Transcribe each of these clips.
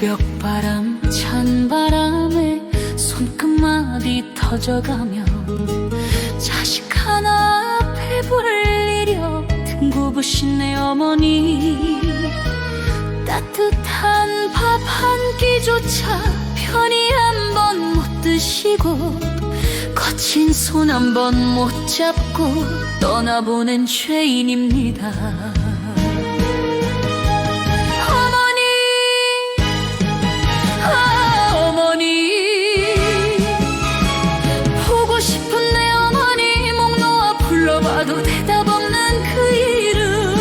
새벽바람 찬바람에 손끝마디 터져가며 자식 하나 배불리려 등고부신 내 어머니, 따뜻한 밥 한 끼조차 편히 한 번 못 드시고 거친 손 한 번 못 잡고 떠나보낸 죄인입니다. 봐도 대답 없는 그 이름,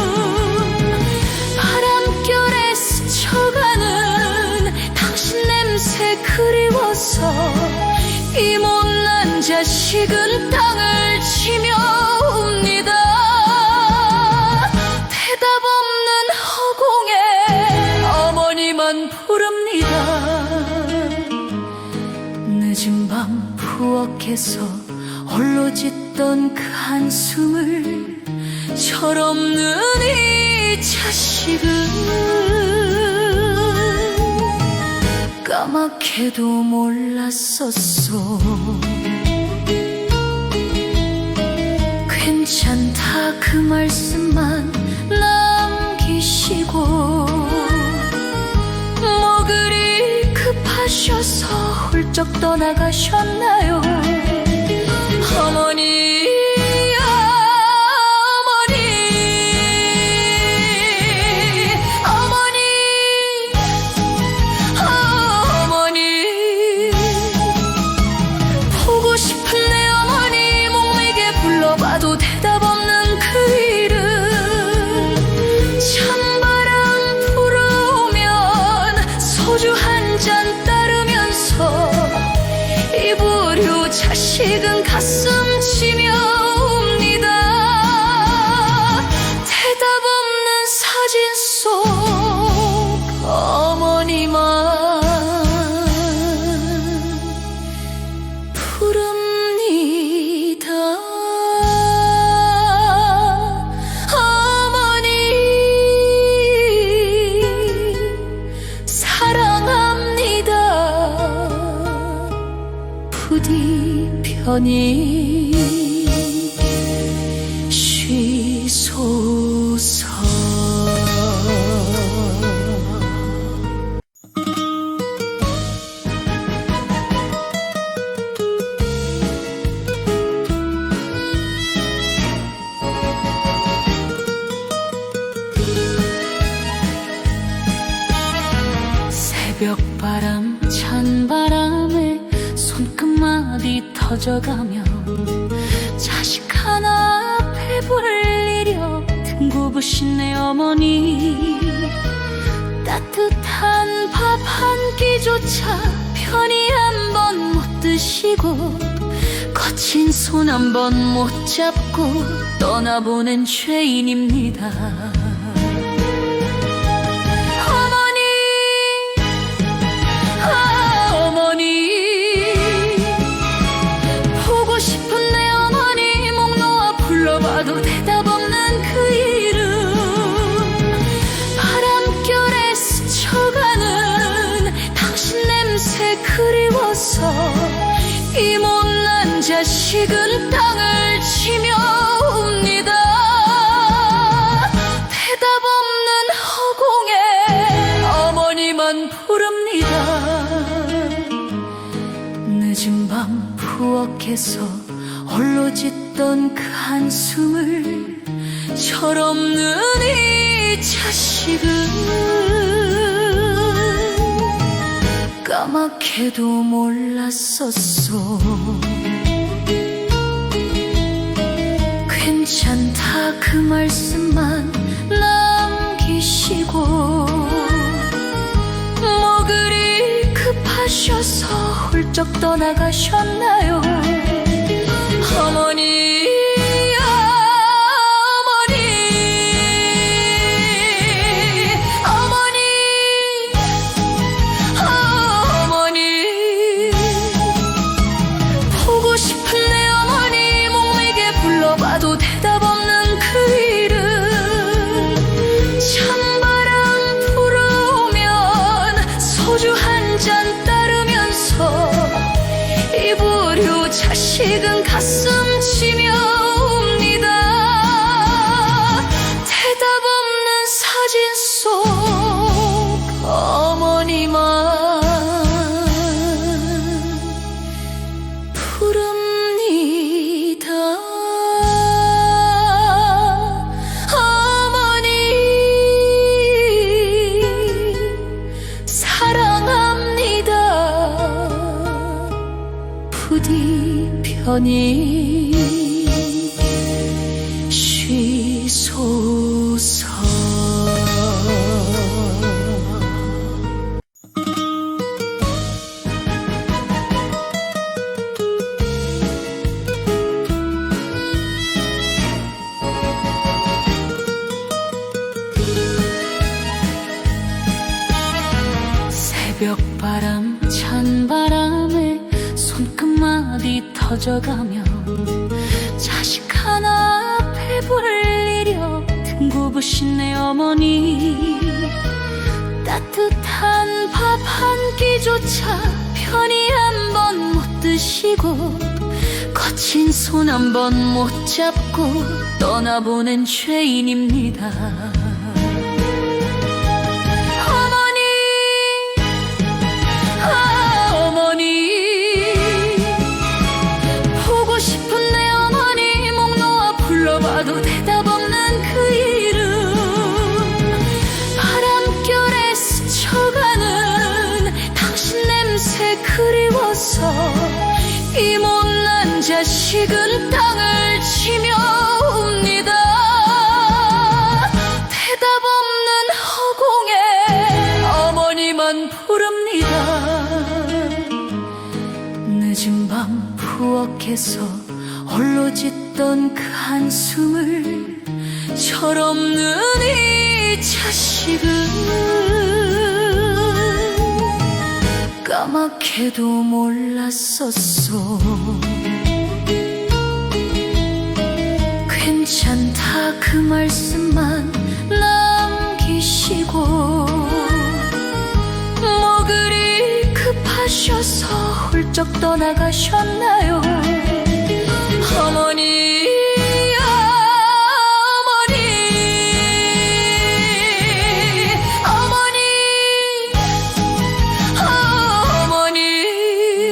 바람결에 스쳐가는 당신 냄새 그리워서 이 못난 자식은 땅을 치며 웁니다. 대답 없는 허공에 어머니만 부릅니다. 늦은 밤 부엌에서 홀로 짓던 그 한숨을 철없는 이 자식은 까맣게도 몰랐었어. 괜찮다 그 말씀만 남기시고 뭐 그리 급하셔서 훌쩍 떠나가셨나요? 어머니, 어머니, 보고 싶은 내 어머니 목매게 불러봐도 대답 없는 그 이름, 찬바람 불어오면 소주 한 잔 따르면서 이 부류 자식은 가슴 치며 웁니다. 대답 없는 사진 속 어머니만 부릅니다. 어머니 사랑합니다. 부디 편히 쉬소서. 새벽바람 찬바람에 손끝마디 터져가며 자식 하나 배불리려 등고부신 내 어머니, 따뜻한 밥 한 끼조차 편히 한 번 못 드시고 거친 손 한 번 못 잡고 떠나보낸 죄인입니다. 봐도 대답 없는 그 이름, 바람결에 스쳐가는 당신 냄새 그리워서 이 못난 자식은 땅을 치며 웁니다. 대답 없는 허공에 어머니만 부릅니다. 늦은 밤 부엌에서 홀로 짓던 그 한숨을 철없는 이 자식은 까맣게도 몰랐었어. 괜찮다 그 말씀만 남기시고 뭐 그리 급하셔서 훌쩍 떠나가셨나요? 어머니, 어머니, 보고 싶은 내 어머니 목매게 불러봐도 대답 없는 그 이름, 찬바람 불어오면 어머니만 부릅니다. 어머니 사랑합니다. 부디 편히 쉬소서. 새벽바람 찬바람에 손끝마디 터져가며 자식 하나 배불리려 등구부신 내 어머니, 따뜻한 밥 한 끼조차 편히 한 번 못 드시고 거친 손 한 번 못 잡고 떠나보낸 죄인입니다. 봐도 대답 없는 그 이름, 바람결에 스쳐가는 당신 냄새 그리워서 이 못난 자식은 땅을 치며 웁니다. 대답 없는 허공에 어머니만 부릅니다. 늦은 밤 부엌에서 홀로 짓던 그 한숨을 철없는 이 자식은 까맣게도 몰랐었어. 괜찮다 그 말씀만 남기시고 뭐 그리 급하셔서 훌쩍 떠나가셨나요? 어머니, 어머니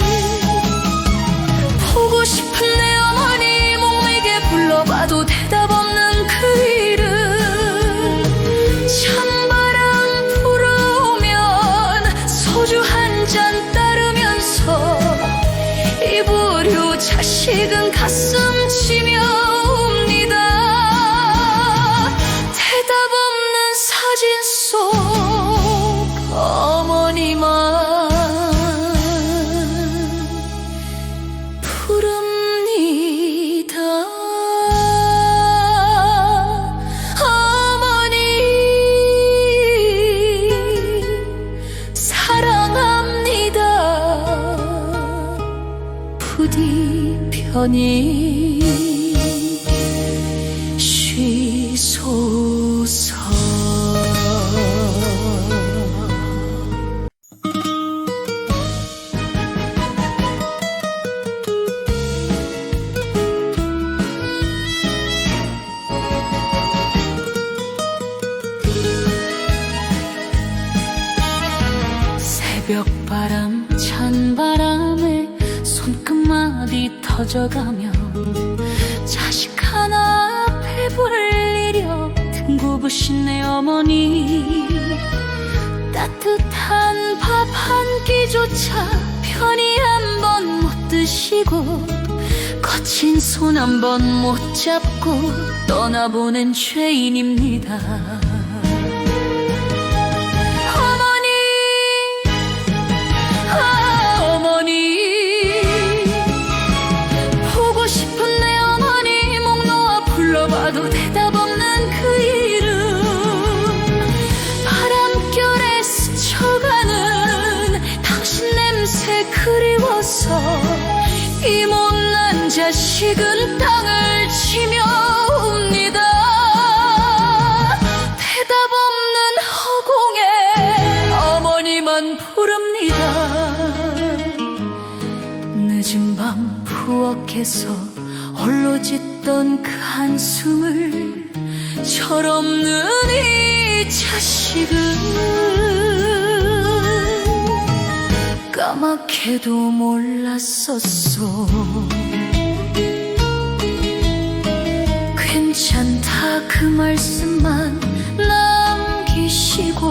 보고 싶은 내 어머니 목매게 불러봐도 대답 없는 그 이름, 찬바람 불어오면 소주 한 잔 따르면서 이 부류 자식은 가슴 치며 웁니다. 대답 없는 사진 속 어머니만 부릅니다. 어머니 사랑합니다. 부디 편히 쉬소서. 새벽바람 찬바람에 손끝마디 터져가며 자식 하나 배불리려 등구부신 내 어머니, 따뜻한 밥 한 끼조차 편히 한 번 못 드시고 거친 손 한 번 못 잡고 떠나보낸 죄인입니다. 봐도 대답 없는 그 이름, 바람결에 스쳐가는 당신 냄새 그리워서 이 못난 자식은 땅을 치며 웁니다. 대답 없는 허공에 어머니만 부릅니다. 늦은 밤 부엌에서 홀로 짓던 그 한숨을 철없는 이 자식은 까맣게도 몰랐었어. 괜찮다 그 말씀만 남기시고,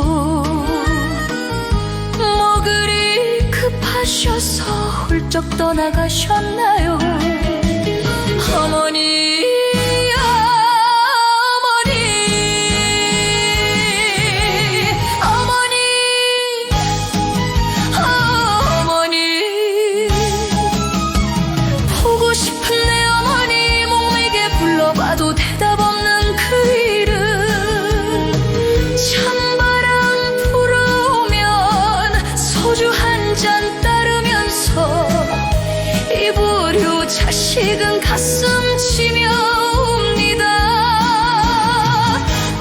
뭐 그리 급하셔서 훌쩍 떠나가셨나요? 어머니, 봐도 대답 없는 그 이름. 찬바람 불어오면 소주 한 잔 따르면서 이불요 자식은 가슴 치며 웁니다.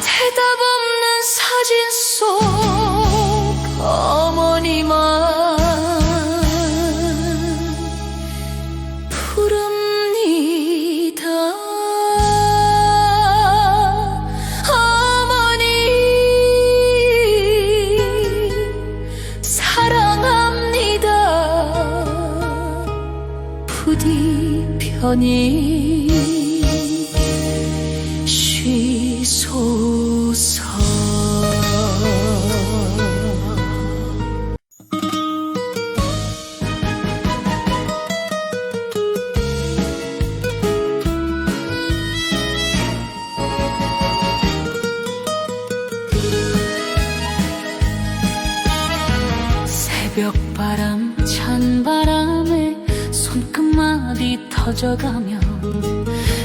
대답 없는 사진 속 어머니만 부릅니다. 부디 편히 쉬소서. 새벽바람 찬바람에 손끝마디 터져가며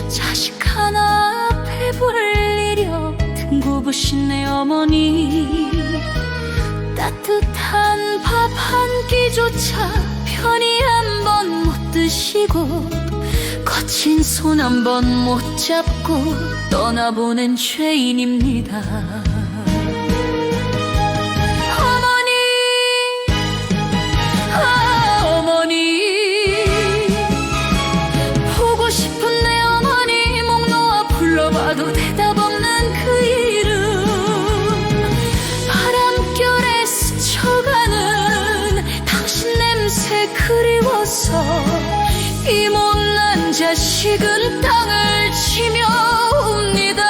자식 하나 배불릴 일여 등구부신 내 어머니. 따뜻한 밥 한 끼조차 편히 한 번 못 드시고, 거친 손 한 번 못 잡고 떠나보낸 죄인입니다. 봐도 대답 없는 그 이름. 바람결에 스쳐가는 당신 냄새 그리워서 이 못난 자식은 땅을 치며 웁니다.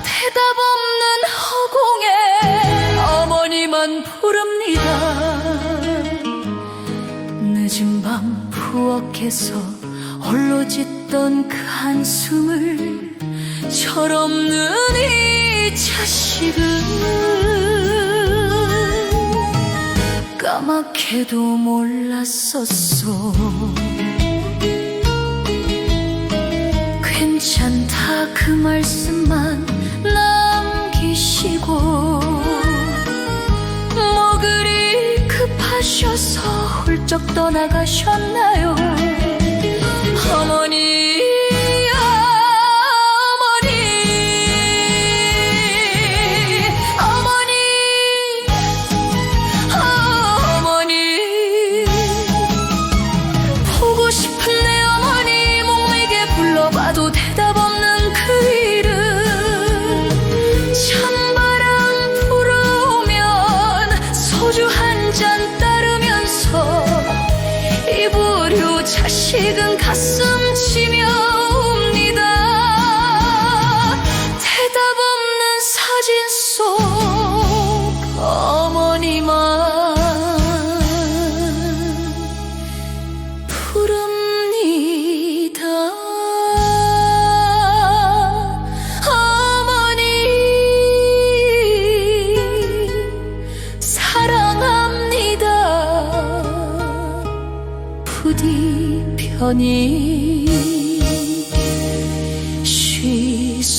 대답 없는 허공에 어머니만 부릅니다. 늦은 밤 부엌에서 홀로 짓던 그 한숨을 철없는 이 자식은 까맣게도 몰랐었어. 괜찮다 그 말씀만 남기시고, 뭐 그리 급하셔서 훌쩍 떠나가셨나요? 어머니, 어머니, 보고 싶은 내 어머니 목매게 불러봐도 대답 없는 그 이름. 찬바람 불어오면 소주 한 잔 따르면서 이불요 자식은 가슴 치며 웁니다. 대답 없는 사진 속 어머니만 부릅니다. 어머니 사랑합니다. 부디 편히 쉬소서.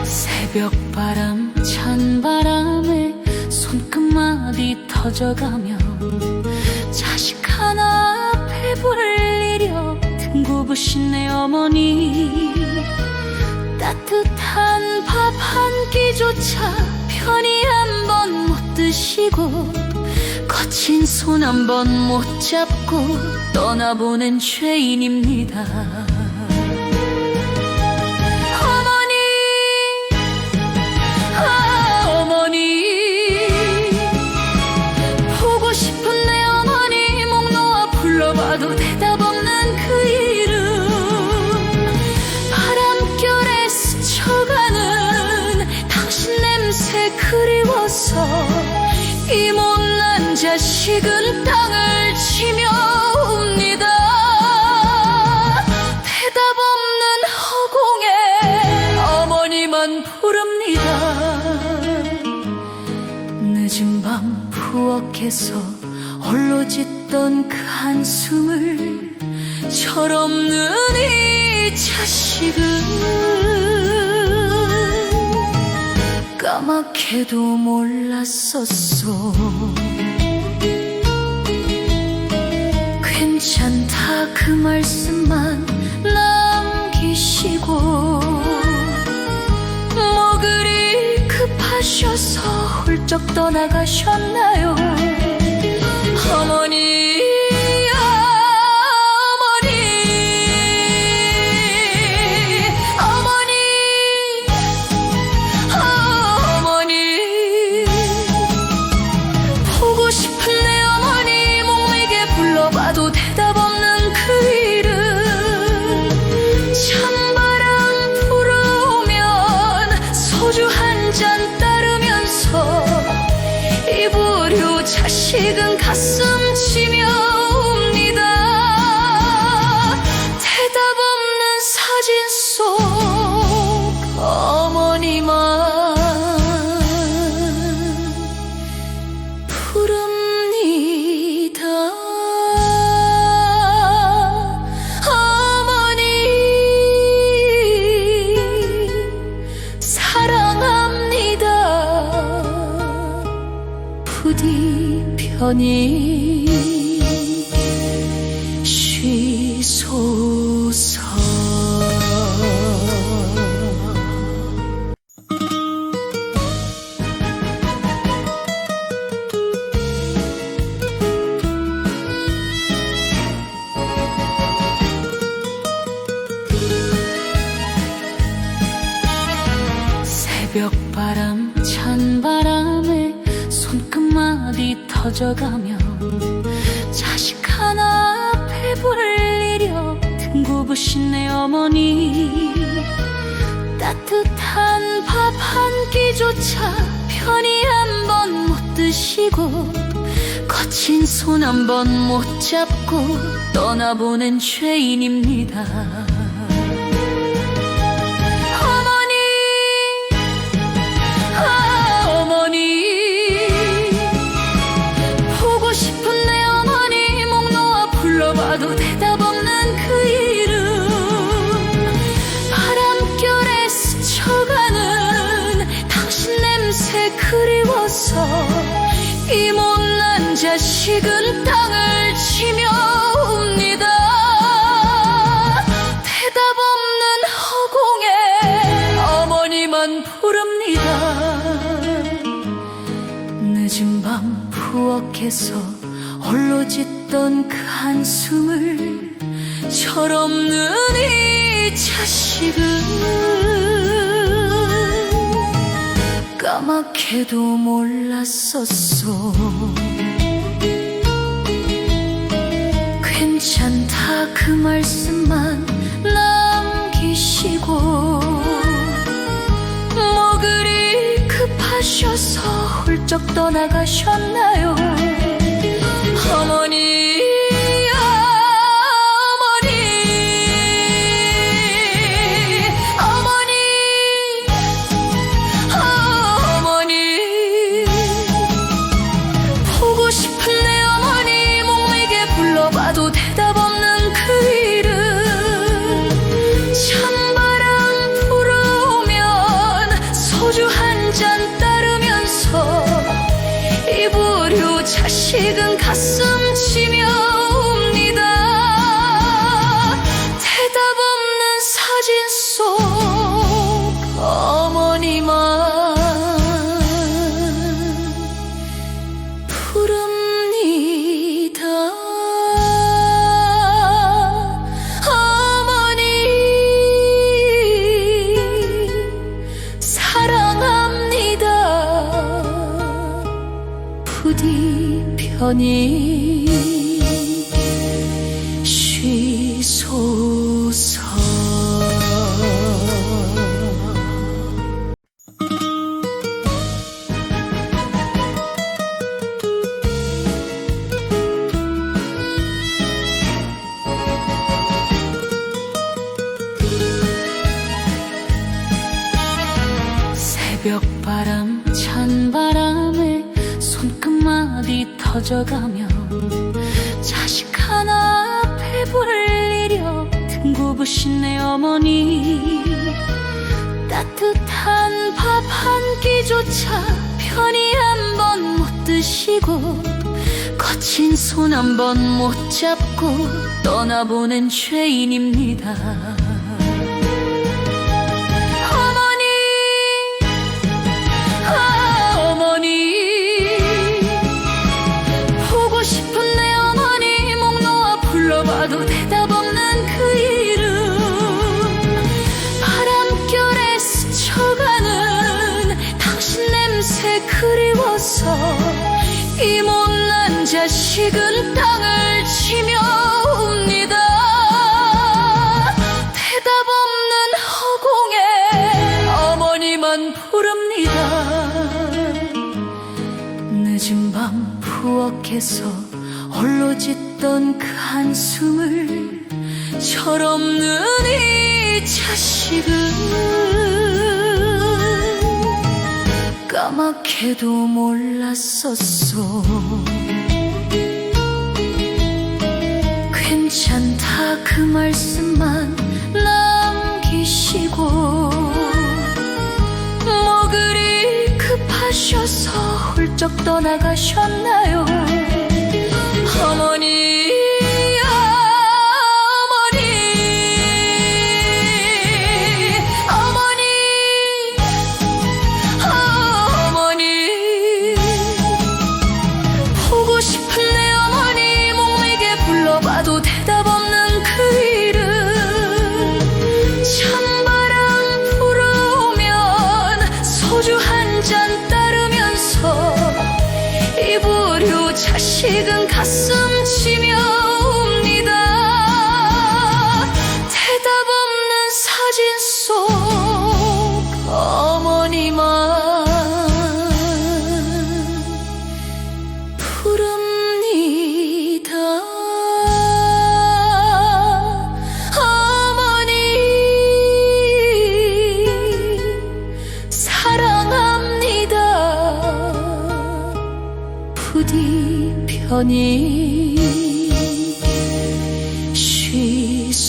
새벽바람 찬바람에 손끝마디 터져가며 자식 하나 배불릴 일여 등구부신 내 어머니. 따뜻한 밥 한 끼 끼조차 편히 한 번 못 드시고 거친 손 한 번 못 잡고 떠나보낸 죄인입니다. 어머니, 어머니, 보고 싶은 내 어머니 목 놓아 불러봐도 대답 없는 그 이름, 바람결에 스쳐가는 당신 냄새 그리워서 이 못난 자식은 땅을 치며 웁니다. 대답 없는 허공에 어머니만 부릅니다. 늦은 밤 부엌에서 홀로 짓던 그 한숨을 철없는 이 자식은 까맣게도 몰랐었어. 괜찮다 그 말씀만 남기시고 뭐 그리 급하셔서 훌쩍 떠나가셨나요? 어머니, 봐도 대답 없는 그 이름, 찬바람 불어오면 소주 한 잔 따르면서 이 불효 자식은 가슴 치며 웁니다. 대답 없는 사진 속 어머니만 부릅니다. 부디 편히 쉬소서. 새벽바람 찬바람에 손끝마디 터져가며 자식 하나 배불리려 등구부신 내 어머니, 따뜻한 밥 한 끼조차 편히 한 번 못 드시고 거친 손 한 번 못 잡고 떠나보낸 죄인입니다. 봐도 대답 없는 그 이름, 바람결에 스쳐가는 당신 냄새 그리워서 이 못난 자식은 땅을 치며 웁니다. 대답 없는 허공에 어머니만 부릅니다. 늦은 밤 부엌에서 홀로 짓던 그 한숨을 철없는 이 자식은 까맣게도 몰랐었어. 괜찮다 그 말씀만 남기시고 뭐 그리 급하셔서 훌쩍 떠나가셨나요? 어머니, 어머니, 보고 싶은 내 어머니 목매게 불러봐도 대답 없는 그 이름, 찬바람 불어오면 소주 한 잔 따르면서 이 불효 자식은 가슴 치 편히 쉬소서. 새벽바람 찬바람에 손끝마디 터져가며 자식 하나 배불리려 등구부신 내 어머니, 따뜻한 밥 한 끼조차 편히 한 번 못 드시고 거친 손 한 번 못 잡고 떠나보낸 죄인입니다. 봐도 대답 없는 그 이름, 바람결에 스쳐가는 당신 냄새 그리워서 이 못난 자식은 땅을 치며 웁니다. 대답 없는 허공에 어머니만 부릅니다. 늦은 밤 부엌에서 홀로 짓던 그 한숨을 철없는 이 자식은 까맣게도 몰랐었어. 괜찮다 그 말씀만 남기시고 뭐 그리 급하셔서 훌쩍 떠나가셨나요? 어머니, 어머니, 보고 싶은 내 어머니 목매게 불러봐도 대답 없는 그 이름, 찬바람 불어오면 소주 한 잔 따르면서 이 부류 자식은 가슴 치며 웁니다. 대답 없는 사진 속 어머니만 부릅니다. 어머니 사랑합니다. 부디 편히 쉬소서.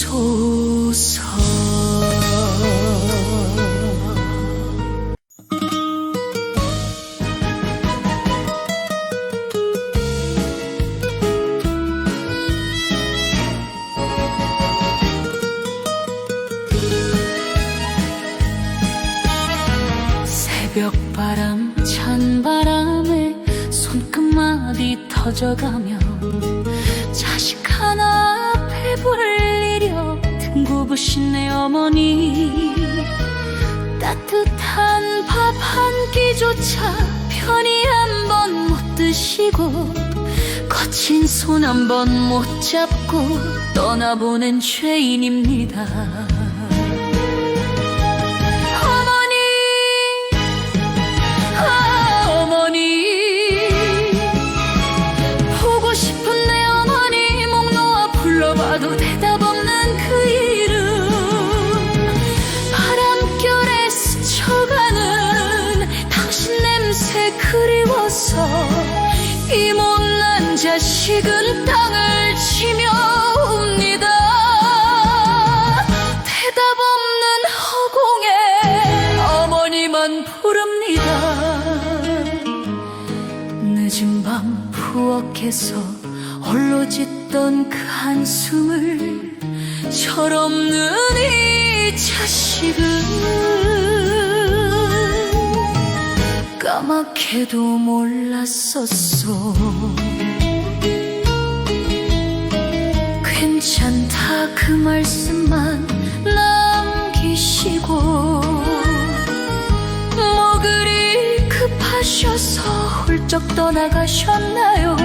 새벽바람 찬바람에 손끝마디 터져가며 자식 하나 배불리려 등구부신 내 어머니, 따뜻한 밥 한 끼조차 편히 한 번 못 드시고 거친 손 한 번 못 잡고 떠나보낸 죄인입니다. 봐도 대답 없는 그 이름, 바람결에 스쳐가는 당신 냄새 그리워서 이 못난 자식은 땅을 치며 웁니다. 대답 없는 허공에 어머니만 부릅니다. 늦은 밤 부엌에서 홀로 짓던 그 한숨을 철없는 이 자식은 까맣게도 몰랐었어. 괜찮다 그 말씀만 남기시고 뭐 그리 급하셔서 훌쩍 떠나가셨나요?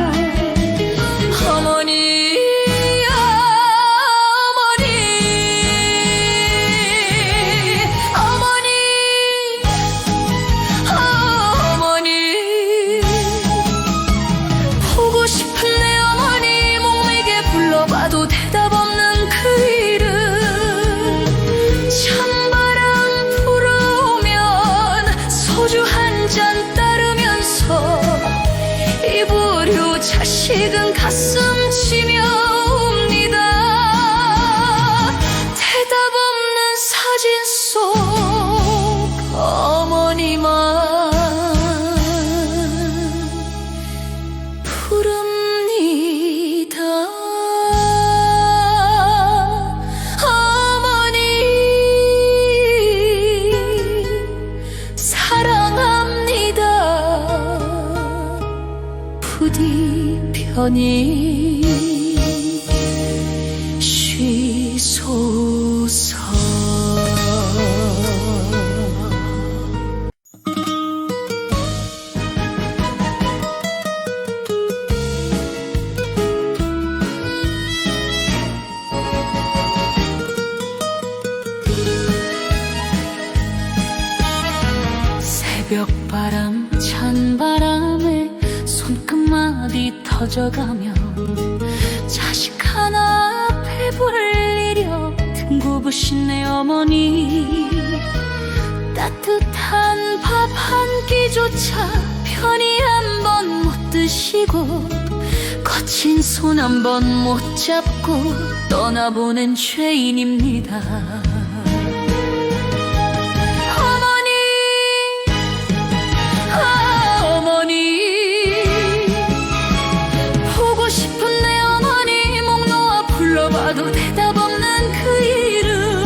자식은 가슴 치며 웁니다. 대답 없는 사진 속 어머니만 부릅니다. 어머니 사랑합니다. 부디 편히 쉬소서. 새벽바람 찬바람에 손끝마디 터져가며 자식 하나 배불리려 등구부신 내 어머니. 따뜻한 밥 한 끼조차 편히 한 번 못 드시고 거친 손 한 번 못 잡고 떠나보낸 죄인입니다. 봐도 대답 없는 그 이름,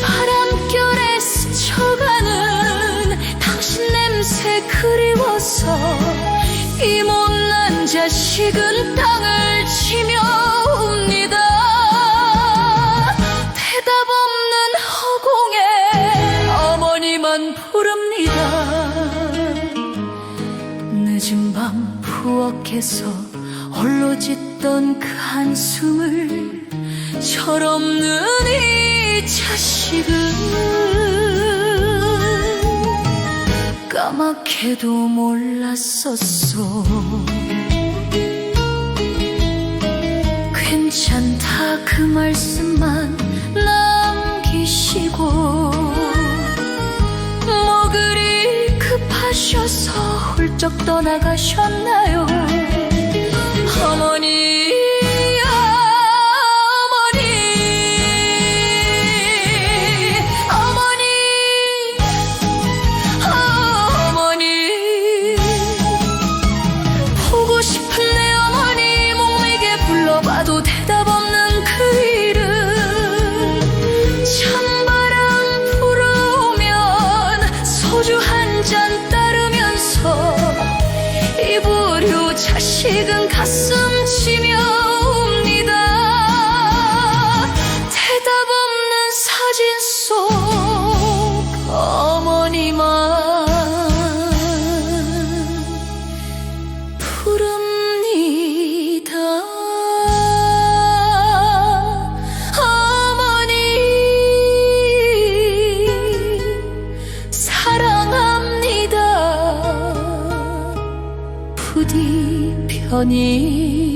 바람결에 스쳐가는 당신 냄새 그리워서 이 못난 자식은 땅을 치며 웁니다. 대답 없는 허공에 어머니만 부릅니다. 늦은 밤 부엌에서 홀로 짓던 그 한숨을 철없는 이 자식은 까맣게도 몰랐었어. 괜찮다 그 말씀만 남기시고 뭐 그리 급하셔서 훌쩍 떠나가셨나요. 어머니, 어머니, 어머니, 어머니. 보고 싶은 내 어머니 목매게 불러봐도 대답 없는 그 이름. 찬바람 불어오면 소주 한 잔 따르면서 이보류 자식은 가슴 치며 웁니다. 대답 없는 사진 속 어머니만 부릅니다. 어머니 사랑합니다. 부디 편히